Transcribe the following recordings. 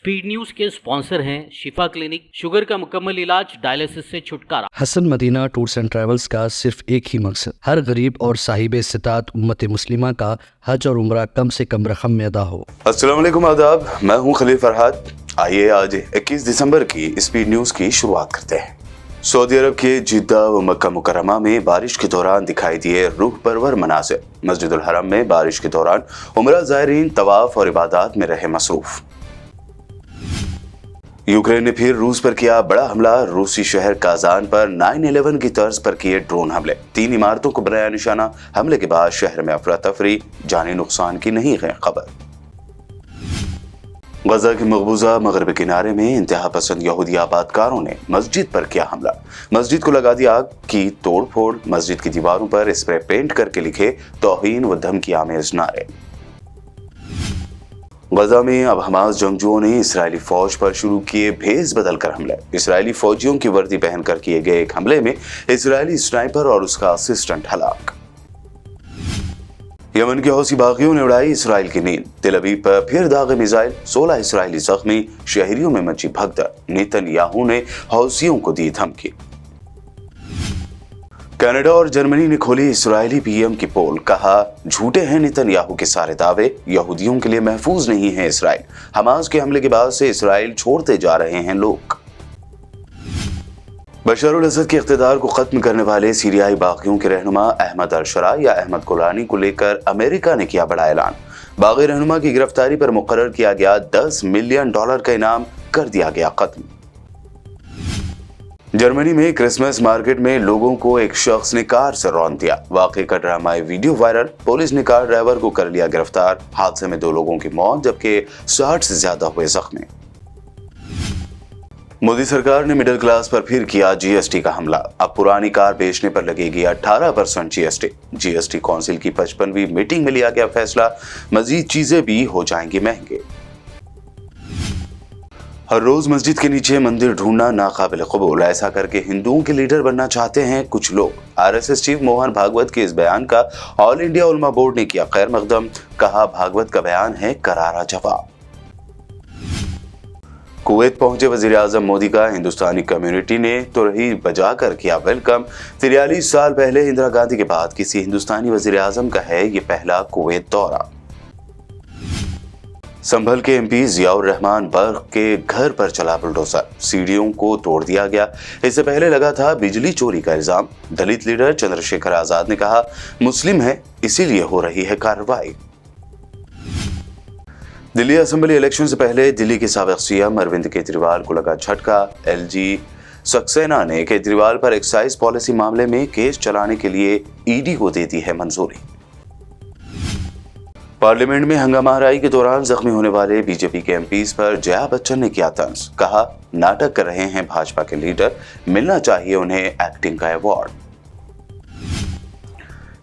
Speed news के sponsor हैं शिफा clinic, sugar का मुकम्मल इलाज, डायलिसिस से छुटकारा। Hasan Madina tours and travels का सिर्फ एक ही मकसद, हर गरीब और साहिब इस्तिताअत उम्मत मुस्लिमा का हज और उम्रा कम से कम रकम में अदा हो। अस्सलाम वालेकुम, आदाब। मैं हूं खलील फरहाद। आइए आज 21 दिसंबर की स्पीड न्यूज की शुरुआत करते हैं। सऊदी अरब के जिद्दा व मक्का मुकर्रमा में बारिश के दौरान दिखाई दिए रूह परवर मनाज़िर। मस्जिदुल हरम में बारिश के दौरान उमरा ज़ायरीन तवाफ और इबादत में रहे मसरूफ। यूक्रेन ने फिर रूस पर किया बड़ा हमला। रूसी शहर काजान पर 9/11 की तर्ज पर किए ड्रोन हमले। 3 इमारतों को बनाया निशाना। हमले के बाद शहर में अफरा तफरी, जानी नुकसान की नहीं है खबर। गजा के मकबूजा मगरबी किनारे में इंतहा पसंद यहूदी आबादकारों ने मस्जिद पर किया हमला। मस्जिद को लगा दी आग, की तोड़ फोड़। मस्जिद की दीवारों पर स्प्रे पेंट करके लिखे तौहीन व धमकी आमेज नारे। गजा में अब हमास जंगजुओं ने इसराइली फौज पर शुरू किए भेस बदल कर हमले। इसराइली फौजियों की वर्दी पहनकर किए गए एक हमले में इसराइली स्नाइपर और उसका असिस्टेंट हलाक। यमन के हौसी बागियों ने उड़ाई इसराइल की नींद। तेल अवीव पर फिर दागे मिसाइल, 16 इसराइली जख्मी। शहरियों में मची भगदड़। नेतन्याहू ने हौसियों को दी धमकी। कनाडा और जर्मनी ने खोली इसराइली पीएम की पोल। कहा, झूठे हैं नेतन्याहू के सारे दावे, यहूदियों के लिए महफूज नहीं है इसराइल। हमास के हमले के बाद से इसराइल छोड़ते जा रहे हैं लोग। बशर अल असद के इख्तिदार को खत्म करने वाले सीरियाई बागियों के रहनुमा अहमद अल-शरा या अहमद गोलानी को लेकर अमेरिका ने किया बड़ा ऐलान। बागी रहनुमा की गिरफ्तारी पर मुकर्रर किया गया $10 मिलियन का इनाम कर दिया गया खत्म। जर्मनी में क्रिसमस मार्केट में लोगों को एक शख्स ने कार से रौंद दिया। वाकये का ड्रामाई वीडियो वायरल। पुलिस ने कार ड्राइवर को कर लिया गिरफ्तार। हादसे में 2 लोगों की मौत जबकि 60 से ज्यादा हुए जख्मी। मोदी सरकार ने मिडिल क्लास पर फिर किया जीएसटी का हमला। अब पुरानी कार बेचने पर लगेगी 18% जीएसटी। जीएसटी काउंसिल की 55वीं मीटिंग में लिया गया फैसला। मजीद चीजें भी हो जाएंगी महंगी। हर रोज मस्जिद के नीचे मंदिर ढूंढना नाकाबिल कबूल। ऐसा करके हिंदुओं के लीडर बनना चाहते हैं कुछ लोग। आरएसएस चीफ मोहन भागवत के इस बयान का ऑल इंडिया उलमा बोर्ड ने किया खैर मकदम। कहा, भागवत का बयान है करारा जवाब। कुवैत पहुंचे वजीर आजम मोदी का हिंदुस्तानी कम्युनिटी ने तुरही बजाकर किया वेलकम। 43 साल पहले इंदिरा गांधी के बाद किसी हिंदुस्तानी वजीर आजम का है ये पहला कुवैत दौरा। संभल के एमपी जियाउर रहमान बर्ग के घर पर चला बुलडोजर। सीढ़ियों को तोड़ दिया गया। इससे पहले लगा था बिजली चोरी का इल्जाम। दलित लीडर चंद्रशेखर आजाद ने कहा, मुस्लिम है इसीलिए हो रही है कार्रवाई। दिल्ली असेंबली इलेक्शन से पहले दिल्ली के साबिक सीएम अरविंद केजरीवाल को लगा झटका। एलजी सक्सेना ने केजरीवाल पर एक्साइज पॉलिसी मामले में केस चलाने के लिए ईडी को दे दी है मंजूरी। पार्लियामेंट में हंगामाराई के दौरान जख्मी होने वाले बीजेपी के एमपीज पर जया बच्चन ने किया तंज। कहा, नाटक कर रहे हैं भाजपा के लीडर, मिलना चाहिए उन्हें एक्टिंग का अवार्ड।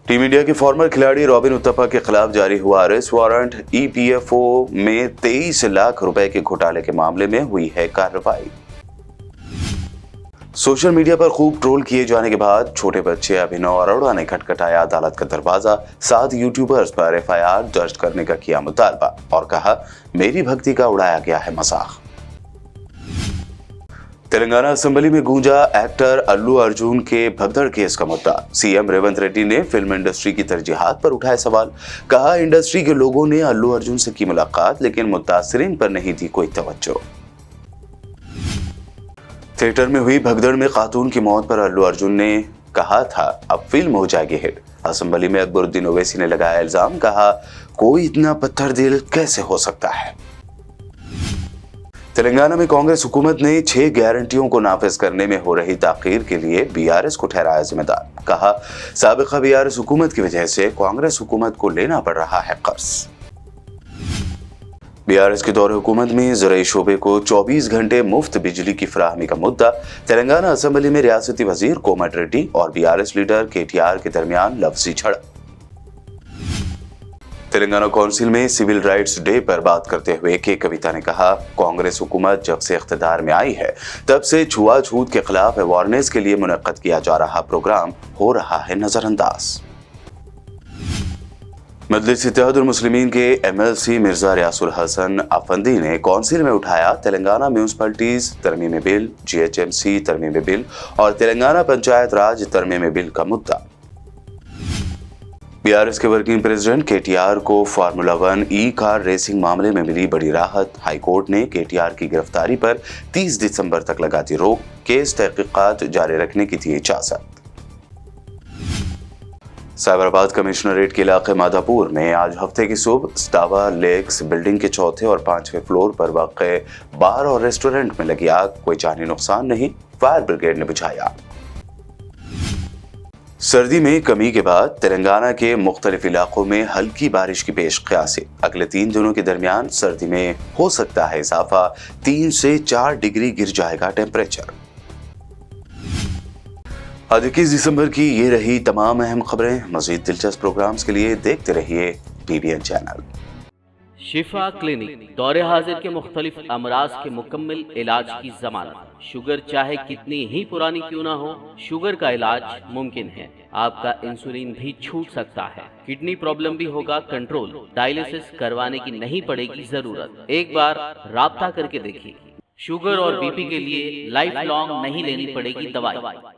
टीम इंडिया के फॉर्मर खिलाड़ी रॉबिन उथप्पा के खिलाफ जारी हुआ अरेस्ट वारंट। ईपीएफओ में 23 लाख रुपए के घोटाले के मामले में हुई है कार्रवाई। सोशल मीडिया पर खूब ट्रोल किए जाने के बाद छोटे बच्चे अभिनव अरोड़ा ने खटखटाया अदालत का दरवाजा। 7 यूट्यूबर्स पर एफआईआर दर्ज करने का किया मुतालबा और कहा, मेरी भक्ति का उड़ाया गया है मजाक। तेलंगाना असेंबली में गूंजा एक्टर अल्लू अर्जुन के भगदड़ केस का मुद्दा। सीएम रेवंत रेड्डी ने फिल्म इंडस्ट्री की तरजीहात पर उठाए सवाल। कहा, इंडस्ट्री के लोगों ने अल्लू अर्जुन से की मुलाकात लेकिन मुतासिरीन पर नहीं दी कोई तवज्जो। थिएटर में हुई भगदड़ में खातून की मौत पर अल्लू अर्जुन ने कहा था, अब फिल्म हो जाएगी हिट। असेंबली में अकबरुद्दीन ओवैसी ने लगाया इल्जाम। कहा, कोई इतना पत्थर दिल कैसे हो सकता है। तेलंगाना में कांग्रेस हुकूमत ने 6 गारंटियों को नाफिज करने में हो रही ताखीर के लिए बीआरएस को ठहराया जिम्मेदार। कहा, साबिका बीआरएस हुकूमत की वजह से कांग्रेस हुकूमत को लेना पड़ रहा है कर्ज। बीआरएस के दौरे हुकूमत में ज़राई शोबे को 24 घंटे मुफ्त बिजली की फराहमी का मुद्दा। तेलंगाना असेंबली में रियासती वजीर कोमट रेड्डी और बीआरएस लीडर केटीआर के दरमियान लफ्जी झड़प। तेलंगाना काउंसिल में सिविल राइट्स डे पर बात करते हुए के कविता ने कहा, कांग्रेस हुकूमत जब से इख्तिदार में आई है तब से छुआछूत के खिलाफ अवेयरनेस के लिए मुनक्कद किया जा रहा प्रोग्राम हो रहा है नजरअंदाज। मजलिस इत्तेहादुल मुस्लिमीन के MLC मिर्जा रियासुल हसन अफंदी ने कौंसिल में उठाया तेलंगाना म्यूनसिपैलिटीज तरमीमी बिल, GHMC तरमीमी बिल और तेलंगाना पंचायत राज तरमीमी बिल का मुद्दा। BRS के वर्किंग प्रेसिडेंट KTR को फार्मूला 1 कार रेसिंग मामले में मिली बड़ी राहत। हाई कोर्ट ने KTR की गिरफ्तारी पर 30 दिसंबर तक लगा दी रोक, केस तहकीकात जारी रखने की दी इजाजत। साइबराबाद कमिश्नरेट के इलाके माधापुर में आज हफ्ते की सुबह स्टावा लेक्स बिल्डिंग के चौथे और 5वें फ्लोर पर वाक़े बार और रेस्टोरेंट में लगी आग, कोई जानी नुकसान नहीं, फायर ब्रिगेड ने बुझाया। सर्दी में कमी के बाद तेलंगाना के मुख्तलिफ इलाकों में हल्की बारिश की पेश क़यासी। अगले 3 दिनों के दरमियान सर्दी में हो सकता है इजाफा, 3 से 4 डिग्री गिर जाएगा टेम्परेचर। आज 21 दिसंबर की ये रही तमाम अहम खबरें। मज़ीद दिलचस्प प्रोग्राम्स के लिए देखते रहिए BBN चैनल। शिफा क्लिनिक दौरे हाजिर के मुख्तलिफ अमराज के मुकम्मल इलाज की जमानत। शुगर चाहे कितनी ही पुरानी क्यों ना हो, शुगर का इलाज मुमकिन है। आपका इंसुलिन भी छूट सकता है, किडनी प्रॉब्लम भी होगा कंट्रोल, डायलिसिस करवाने की नहीं पड़ेगी जरूरत। एक बार राब्ता करके देखिए। शुगर और BP के लिए लाइफ लॉन्ग नहीं लेनी पड़ेगी दवाई।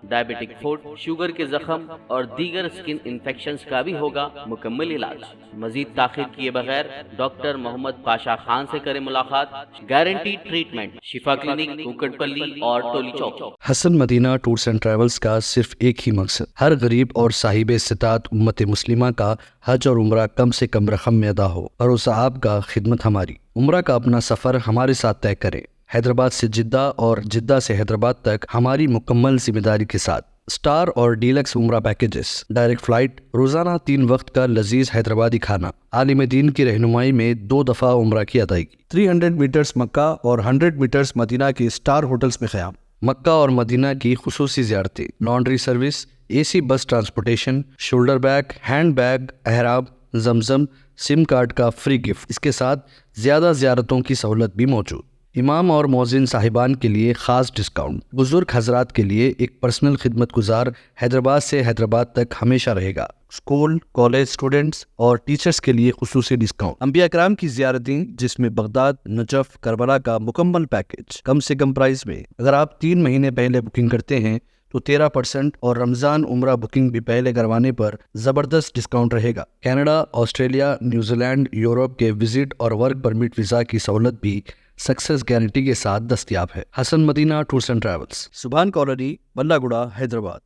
डायबिटिक फुट, शुगर के जख्म और दीगर स्किन इन्फेक्शंस का भी होगा मुकम्मल इलाज। मजीद ताखिर किए बगैर डॉक्टर मोहम्मद पाशा खान से करें मुलाकात। Guarantee treatment, Shifa clinic, Kukatpally और Toli Chowk. Hasan Madina tours and travels का सिर्फ एक ही मकसद, हर गरीब और साहिब इस्तिताअत उम्मत मुस्लिमा का हज और उम्रा कम से कम रकम में अदा हो। भरोसा आपका, खिदमत हमारी। उम्रा का अपना सफर हमारे साथ तय करें। हैदराबाद से जिद्दा और जिद्दा से हैदराबाद तक हमारी मुकम्मल जिम्मेदारी के साथ। स्टार और डीलक्स उम्रा पैकेजेस, डायरेक्ट फ्लाइट, रोजाना 3 वक्त का लजीज हैदराबादी खाना, आलिम दीन की रहनुमाई में 2 दफ़ा उम्रा की अदायगी, 300 मीटर्स मक्का और 100 मीटर्स मदीना की स्टार होटल्स में क़याम, मक्का और मदीना की खुसूसी ज़ियारतें, laundry service, AC bus transportation, shoulder bag, hand bag, अहराब, जमजम, सिम कार्ड का फ्री गिफ्ट। इसके साथ ज़्यादा ज़ियारतों की सहूलत भी मौजूद। इमाम और मौज़िन साहिबान के लिए ख़ास डिस्काउंट। बुजुर्ग हजरात के लिए एक पर्सनल खिदमत गुजार हैदराबाद से हैदराबाद तक हमेशा रहेगा। स्कूल, कॉलेज स्टूडेंट्स और टीचर्स के लिए खुसूसी डिस्काउंट। अंबिया कराम की ज़ियारतें जिसमें बगदाद, नजफ, करबला का मुकम्मल पैकेज कम से कम प्राइस में। अगर आप 3 महीने पहले बुकिंग करते हैं तो 13% और रमज़ान उम्रा बुकिंग भी पहले करवाने पर ज़बरदस्त डिस्काउंट रहेगा। कनाडा, ऑस्ट्रेलिया, न्यूजीलैंड, यूरोप के विजिट और वर्क परमिट वीज़ा की सहूलत भी सक्सेस गारंटी के साथ दस्तयाब है। Hasan Madina tours and travels, Subhan colony, Ballaguda, Hyderabad.